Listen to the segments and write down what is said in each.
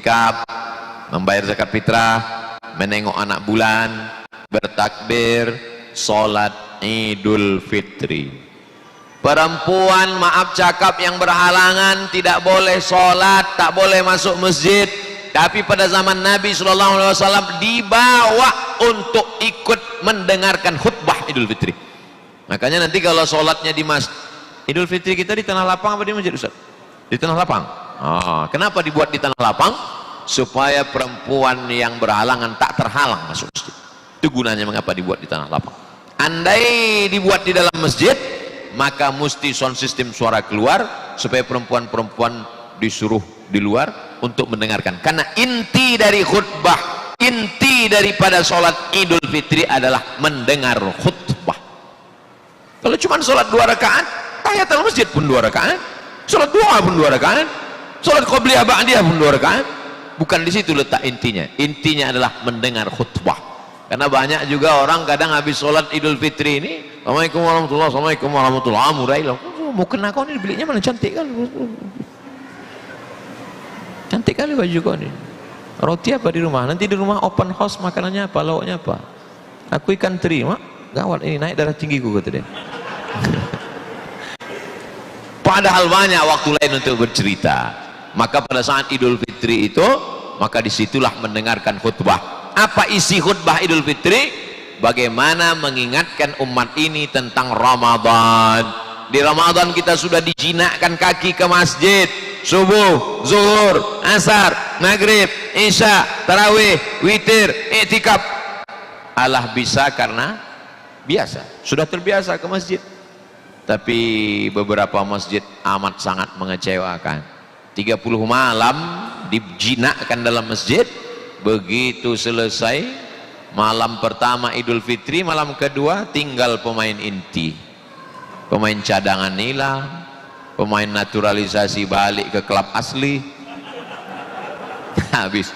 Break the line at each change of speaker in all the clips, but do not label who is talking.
iktikaf, membayar zakat fitrah, menengok anak bulan, bertakbir, sholat Idul Fitri. Perempuan maaf cakap yang berhalangan tidak boleh sholat, tak boleh masuk masjid. Tapi pada zaman Nabi SAW dibawa untuk ikut mendengarkan khutbah Idul Fitri. Makanya nanti kalau sholatnya di masjid, Idul Fitri kita di tanah lapang apa di masjid, Ustaz? Di tanah lapang. Kenapa dibuat di tanah lapang? Supaya perempuan yang berhalangan tak terhalang masuk masjid. Itu gunanya mengapa dibuat di tanah lapang. Andai dibuat di dalam masjid, maka mesti sound system suara keluar supaya perempuan-perempuan disuruh di luar untuk mendengarkan. Karena inti dari khutbah, inti daripada sholat Idul Fitri adalah mendengar khutbah. Kalau cuma sholat 2 rakaat, tahiyatul masjid pun 2 rakaat, sholat duha pun 2 rakaat, sholat qobliyah ba'diyah pun 2 rakaat. Bukan di situ letak intinya. Intinya adalah mendengar khutbah. Karena banyak juga orang kadang habis sholat Idul Fitri ini, Assalamualaikum warahmatullahi wabarakatuh, Assalamualaikum warahmatullahi wabarakatuh. Mau kena kau ni belinya mana cantik kali. Cantik kali baju kau ni. Roti apa di rumah? Nanti di rumah open house, makanannya apa, lauknya apa? Aku ikan teri, mak. Gawat ini naik darah tinggiku kata dia. Padahal banyak waktu lain untuk bercerita. Maka pada saat Idul Fitri itu, maka disitulah mendengarkan khutbah. Apa isi khutbah Idul Fitri? Bagaimana mengingatkan umat ini tentang Ramadan. Di Ramadan kita sudah dijinakkan kaki ke masjid, subuh, zuhur, asar, maghrib, isya, tarawih, witir, i'tikaf. Allah bisa karena biasa, sudah terbiasa ke masjid. Tapi beberapa masjid amat sangat mengecewakan. 30 malam dijinakkan dalam masjid, begitu selesai malam pertama Idul Fitri, malam kedua tinggal pemain inti, pemain cadangan hilang, pemain naturalisasi balik ke klub asli. Habis.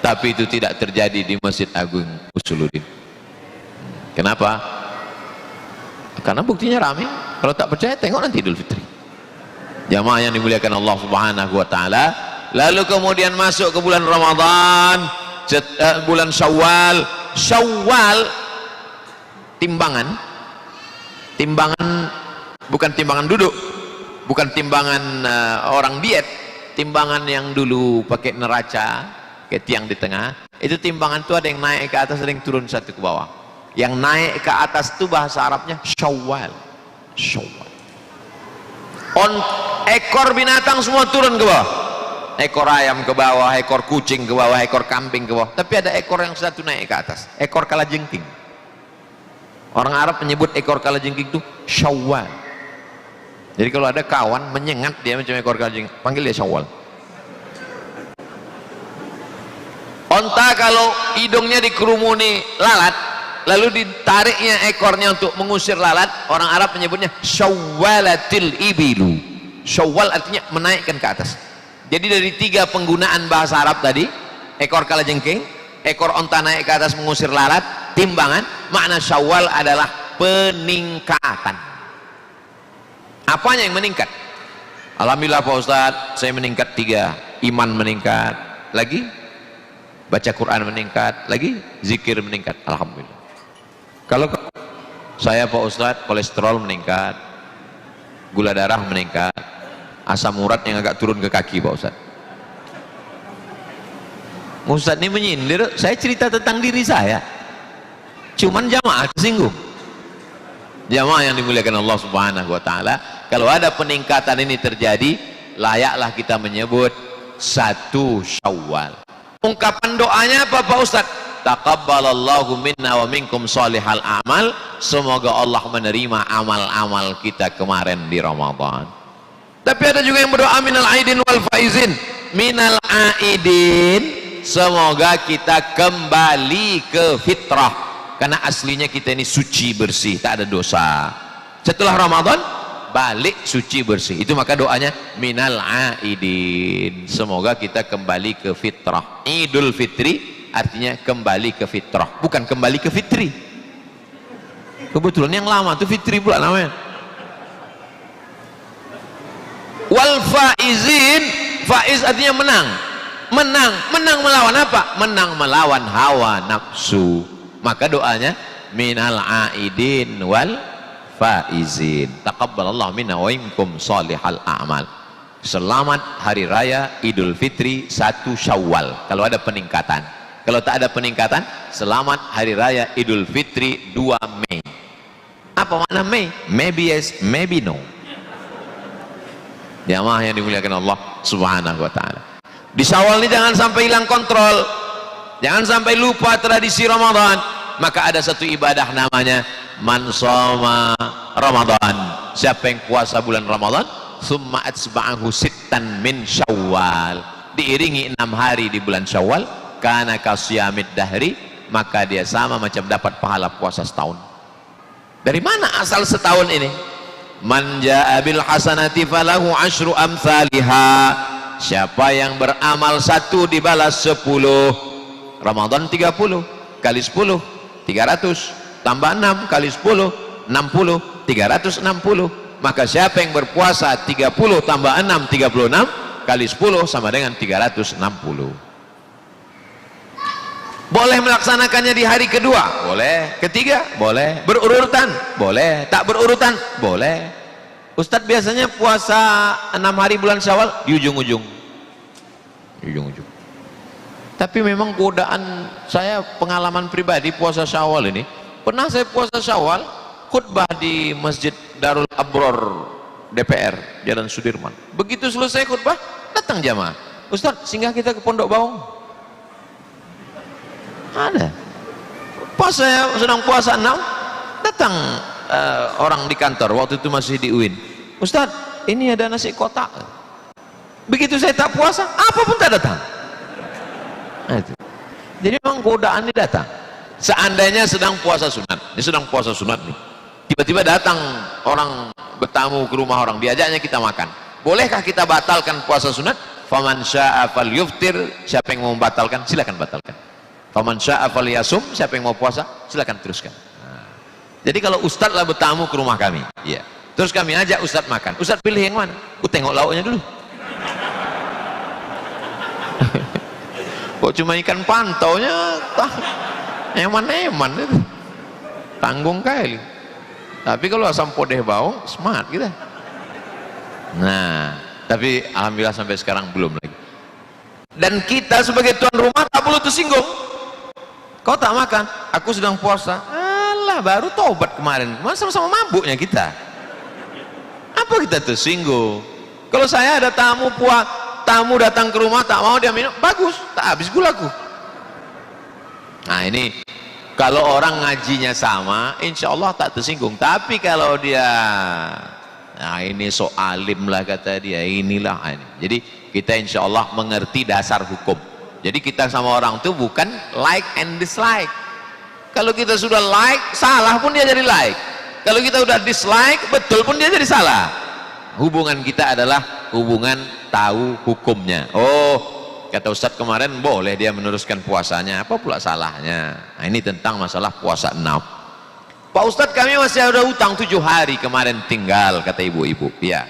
Tapi itu tidak terjadi di Masjid Agung Usuluddin. Kenapa? Karena buktinya ramai. Kalau tak percaya tengok nanti Idul Fitri. Jamaah yang dimuliakan Allah Subhanahu wa taala. Lalu kemudian masuk ke bulan Ramadan, bulan Syawal. Syawal timbangan bukan timbangan duduk, bukan timbangan orang diet, timbangan yang dulu pakai neraca, kayak tiang di tengah. Itu timbangan itu ada yang naik ke atas, ada yang turun satu ke bawah. Yang naik ke atas itu bahasa Arabnya Syawal. Syawal. Ekor binatang semua turun ke bawah. Ekor ayam ke bawah, ekor kucing ke bawah, ekor kambing ke bawah. Tapi ada ekor yang satu naik ke atas, ekor kalajengking. Orang Arab menyebut ekor kalajengking itu Syawal. Jadi kalau ada kawan menyengat dia macam ekor kalajengking, panggil dia Syawal. Onta kalau hidungnya dikerumuni lalat, lalu ditariknya ekornya untuk mengusir lalat, orang Arab menyebutnya Syawalatil ibilu. Syawal artinya menaikkan ke atas. Jadi dari 3 penggunaan bahasa Arab tadi, ekor kalajengking, ekor onta naik ke atas mengusir lalat, timbangan, makna Syawal adalah peningkatan. Apanya yang meningkat? Alhamdulillah Pak Ustadz, saya meningkat 3, iman meningkat, lagi baca Quran meningkat, lagi zikir meningkat. Alhamdulillah. Kalau saya Pak Ustadz, kolesterol meningkat, gula darah meningkat, asam urat yang agak turun ke kaki Pak Ustadz. Ustadz ini menyindir, saya cerita tentang diri saya, cuman jamaah tersinggung. Jamaah yang dimuliakan Allah Subhanahu wa taala, kalau ada peningkatan ini terjadi, layaklah kita menyebut 1 Syawal. Ungkapan doanya apa Pak Ustadz? Taqabbalallahu minna wa minkum sholihal amal. Semoga Allah menerima amal-amal kita kemarin di Ramadan. Tapi ada juga yang berdoa minal aidin wal faizin. Minal aidin, semoga kita kembali ke fitrah, karena aslinya kita ini suci bersih, tak ada dosa. Setelah Ramadan balik suci bersih. Itu maka doanya minal aidin, semoga kita kembali ke fitrah. Idul Fitri artinya kembali ke fitrah, bukan kembali ke fitri. Kebetulan yang lama itu fitri pula namanya. Wal faizin, faiz artinya menang. menang melawan apa? Menang melawan hawa nafsu. Maka doanya minal aidin wal faizin, taqabbalallahu minna wa minkum shalihal a'mal. Selamat hari raya Idul Fitri 1 Syawal kalau ada peningkatan. Kalau tak ada peningkatan, selamat hari raya Idul Fitri 2 Mei. Apa makna Mei? Maybe yes, maybe no. Jamaah yang dimuliakan Allah Subhanahu wa taala. Di Syawal ini jangan sampai hilang kontrol. Jangan sampai lupa tradisi Ramadan. Maka ada satu ibadah namanya man shoma Ramadan. Siapa yang puasa bulan Ramadan, summa atsba'ahu sittan min Syawal, diiringi 6 hari di bulan Syawal, kana kasyamid dahri, maka dia sama macam dapat pahala puasa setahun. Dari mana asal setahun ini? Man jaa bil hasanati falahu asyru amsalha. Siapa yang beramal 1 dibalas 10. Ramadan 30 kali 10 300, tambah 6 kali 10 60, 360. Maka siapa yang berpuasa 30 tambah 6 36 kali 10 sama dengan 360. Boleh melaksanakannya di hari kedua, boleh. Ketiga, boleh. Berurutan, boleh. Tak berurutan, boleh. Ustadz biasanya puasa 6 hari bulan Syawal di ujung-ujung. Tapi memang godaan saya, pengalaman pribadi puasa Syawal ini, pernah saya puasa Syawal khutbah di Masjid Darul Abror DPR Jalan Sudirman. Begitu selesai khutbah, datang jamaah, Ustadz singgah kita ke Pondok Baung. Ada pas saya sedang puasa 6, datang orang di kantor, waktu itu masih di UIN, Ustadz ini ada nasi kotak. Begitu saya tak puasa, apapun tak datang. Nah, itu. Jadi memang godaan ini datang. Seandainya sedang puasa sunat, ini sedang puasa sunat nih, tiba-tiba datang orang bertamu ke rumah orang, diajaknya kita makan, bolehkah kita batalkan puasa sunat? Faman syaa falyuftir, siapa yang mau membatalkan silakan batalkan. Faman syaa falyasum, siapa yang mau puasa silakan teruskan. Nah, jadi kalau ustadz lah bertamu ke rumah kami, ya, terus kami ajak ustadz makan, ustadz pilih yang mana? Aku tengok lauknya dulu. Kok cuma ikan pantaunya eman-eman itu, tanggung kali. Tapi kalau asam podeh baung smart kita. Nah, tapi alhamdulillah sampai sekarang belum lagi. Dan kita sebagai tuan rumah tak perlu tersinggung. Kau tak makan, aku sedang puasa. Alah, baru tobat kemarin, sama-sama mabuknya kita. Apa kita tersinggung? Kalau saya ada tamu datang ke rumah tak mau dia minum, bagus, tak habis gulaku. Nah ini kalau orang ngajinya sama, insya Allah tak tersinggung. Tapi kalau dia, nah ini so alim lah kata dia, inilah ini. Jadi kita insya Allah mengerti dasar hukum. Jadi kita sama orang itu bukan like and dislike. Kalau kita sudah like, salah pun dia jadi like. Kalau kita udah dislike, betul pun dia jadi salah. Hubungan kita adalah hubungan tahu hukumnya. Oh, kata Ustadz kemarin boleh dia meneruskan puasanya, apa pula salahnya? Nah, ini tentang masalah puasa 6. Pak Ustadz kami masih ada utang 7 hari kemarin tinggal, kata ibu-ibu. Ya.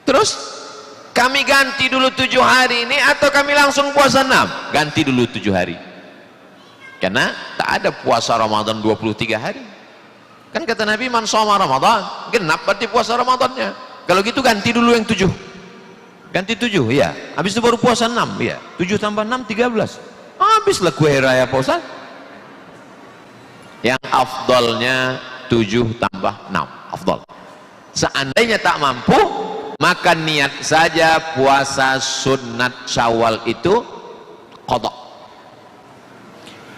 Terus kami ganti dulu 7 hari ini atau kami langsung puasa 6? Ganti dulu 7 hari. Karena tak ada puasa Ramadan 23 hari. Kan kata Nabi man shoma Ramadan, genap berarti puasa Ramadannya. Kalau gitu ganti dulu yang 7. Ganti 7, ya. Habis itu baru puasa 6, ya. 7 tambah 6, 13. Habislah kue raya Pak Ustaz. Yang afdolnya 7 tambah 6, afdol. Seandainya tak mampu, maka niat saja puasa sunat Syawal itu qadha.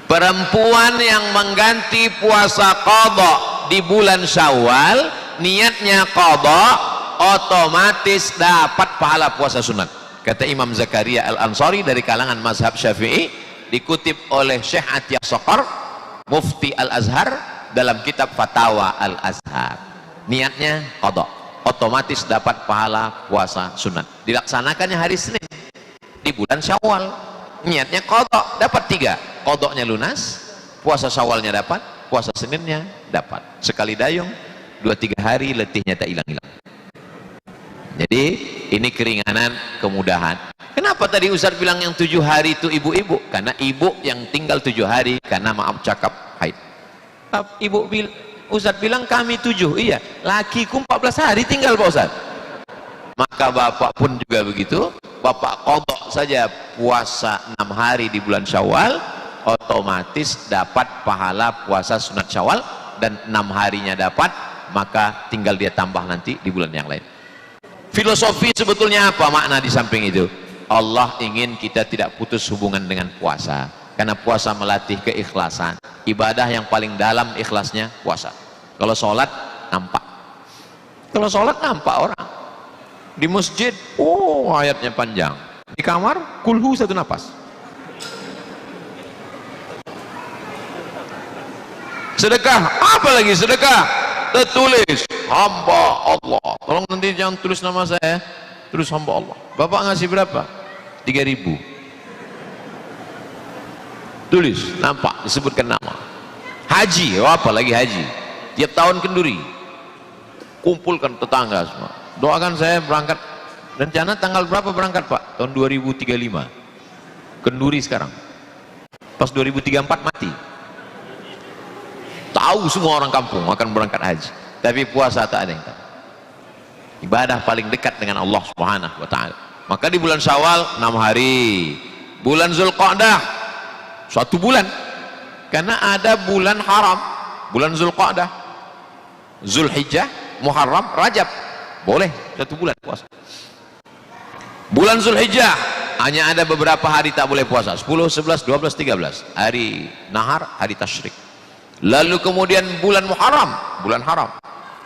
Perempuan yang mengganti puasa qadha di bulan Syawal, niatnya qadha, otomatis dapat pahala puasa sunat. Kata Imam Zakaria Al-Ansari dari kalangan mazhab Syafi'i, dikutip oleh Syekh Atiyah Soqar, Mufti Al-Azhar, dalam kitab Fatawa Al-Azhar. Niatnya qadha, otomatis dapat pahala puasa sunat. Dilaksanakannya hari Senin di bulan Syawal. Niatnya qadha, dapat 3. Qadhanya lunas, puasa Syawalnya dapat, puasa Seninnya dapat. Sekali dayung 2-3 hari letihnya tak hilang-hilang. Jadi ini keringanan, kemudahan. Kenapa Kenapa tadi Ustaz bilang yang 7 hari itu ibu-ibu? Karena ibu yang tinggal 7 hari karena maaf cakap haid. Ustaz bilang kami 7, iya, lakiku 14 hari tinggal Pak Ustaz. Maka bapak pun juga begitu, bapak qadha saja puasa 6 hari di bulan Syawal, otomatis dapat pahala puasa sunat Syawal, dan 6 harinya dapat, maka tinggal dia tambah nanti di bulan yang lain. Filosofi sebetulnya apa makna di samping itu? Allah ingin kita tidak putus hubungan dengan puasa, karena puasa melatih keikhlasan. Ibadah yang paling dalam ikhlasnya puasa. Kalau sholat nampak, kalau sholat nampak orang di masjid, oh ayatnya panjang, di kamar kulhu satu napas. Sedekah, apa lagi sedekah? Tertulis hamba Allah. Tolong nanti jangan tulis nama saya, tulis hamba Allah. Bapak ngasih berapa? 3.000. Tulis, nampak, disebutkan nama. Haji, oh apa lagi haji? Tiap tahun kenduri, kumpulkan tetangga semua. Doakan saya berangkat. Rencana tanggal berapa berangkat Pak? Tahun 2035. Kenduri sekarang. Pas 2034 mati. Tahu semua orang kampung akan berangkat haji, tapi puasa tak ada yang tahu. Ibadah paling dekat dengan Allah Subhanahu wa taala. Maka di bulan Syawal 6 hari, bulan Zulqa'dah 1 bulan, karena ada bulan haram, bulan Zulqa'dah, Zulhijjah, Muharram, Rajab, boleh 1 bulan puasa. Bulan Zulhijjah hanya ada beberapa hari tak boleh puasa, 10, 11, 12, 13 hari nahar, hari tasyrik. Lalu kemudian bulan Muharram, bulan haram.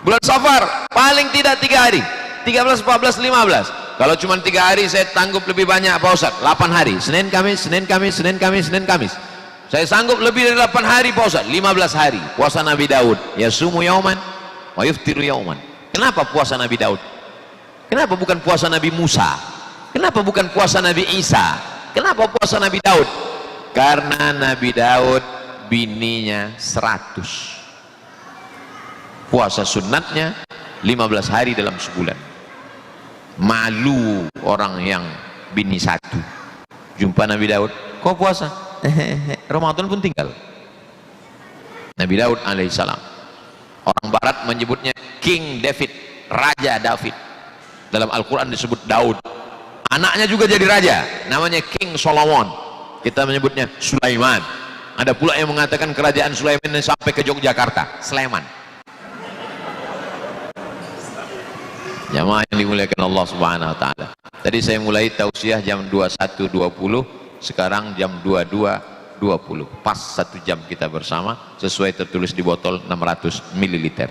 Bulan Safar paling tidak 3 hari, 13, 14, 15. Kalau cuma 3 hari saya tanggup lebih banyak Pak Ustaz, 8 hari, Senin Kamis, Senin Kamis, Senin Kamis, Senin Kamis. Saya sanggup lebih dari 8 hari Pak Ustaz, 15 hari. Puasa Nabi Daud, yasumu yauman wa yuftiru yauman. Kenapa puasa Nabi Daud? Kenapa bukan puasa Nabi Musa? Kenapa bukan puasa Nabi Isa? Kenapa puasa Nabi Daud? Karena Nabi Daud bininya 100. Puasa sunatnya 15 hari dalam sebulan. Malu orang yang bini 1. Jumpa Nabi Daud, kau puasa? Ramadan pun tinggal. Nabi Daud alaihissalam. Orang barat menyebutnya King David, Raja David. Dalam Al-Quran disebut Daud. Anaknya juga jadi raja, namanya King Solomon. Kita menyebutnya Sulaiman. Ada pula yang mengatakan kerajaan Sulaiman sampai ke Yogyakarta, Sleman. Jamaah yang dimuliakan Allah Subhanahu wa taala. Tadi saya mulai tausiah jam 21.20, sekarang jam 22.20. Pas 1 jam kita bersama, sesuai tertulis di botol 600 ml.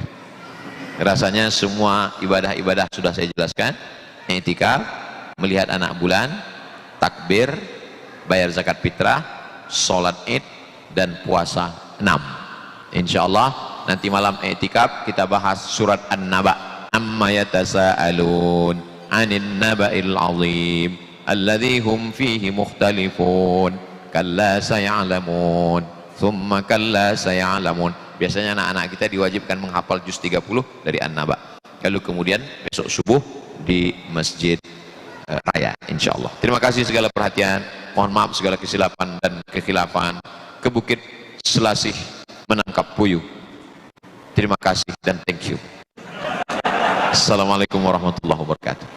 Rasanya semua ibadah-ibadah sudah saya jelaskan. I'tikaf, melihat anak bulan, takbir, bayar zakat fitrah, sholat Id, dan puasa 6. Insyaallah nanti malam i'tikaf kita bahas surat An-Naba. Amma yatasaalun 'anil naba'il 'azim alladzi hum fihi mukhtalifun kalla saya'lamun thumma kalla saya'lamun. Biasanya anak-anak kita diwajibkan menghafal juz 30 dari An-Naba. Lalu kemudian besok subuh di Masjid Raya insyaallah. Terima kasih segala perhatian. Mohon maaf segala kesilapan dan kekhilafan. Ke Bukit Selasih menangkap puyuh. Terima kasih dan thank you. Assalamualaikum warahmatullahi wabarakatuh.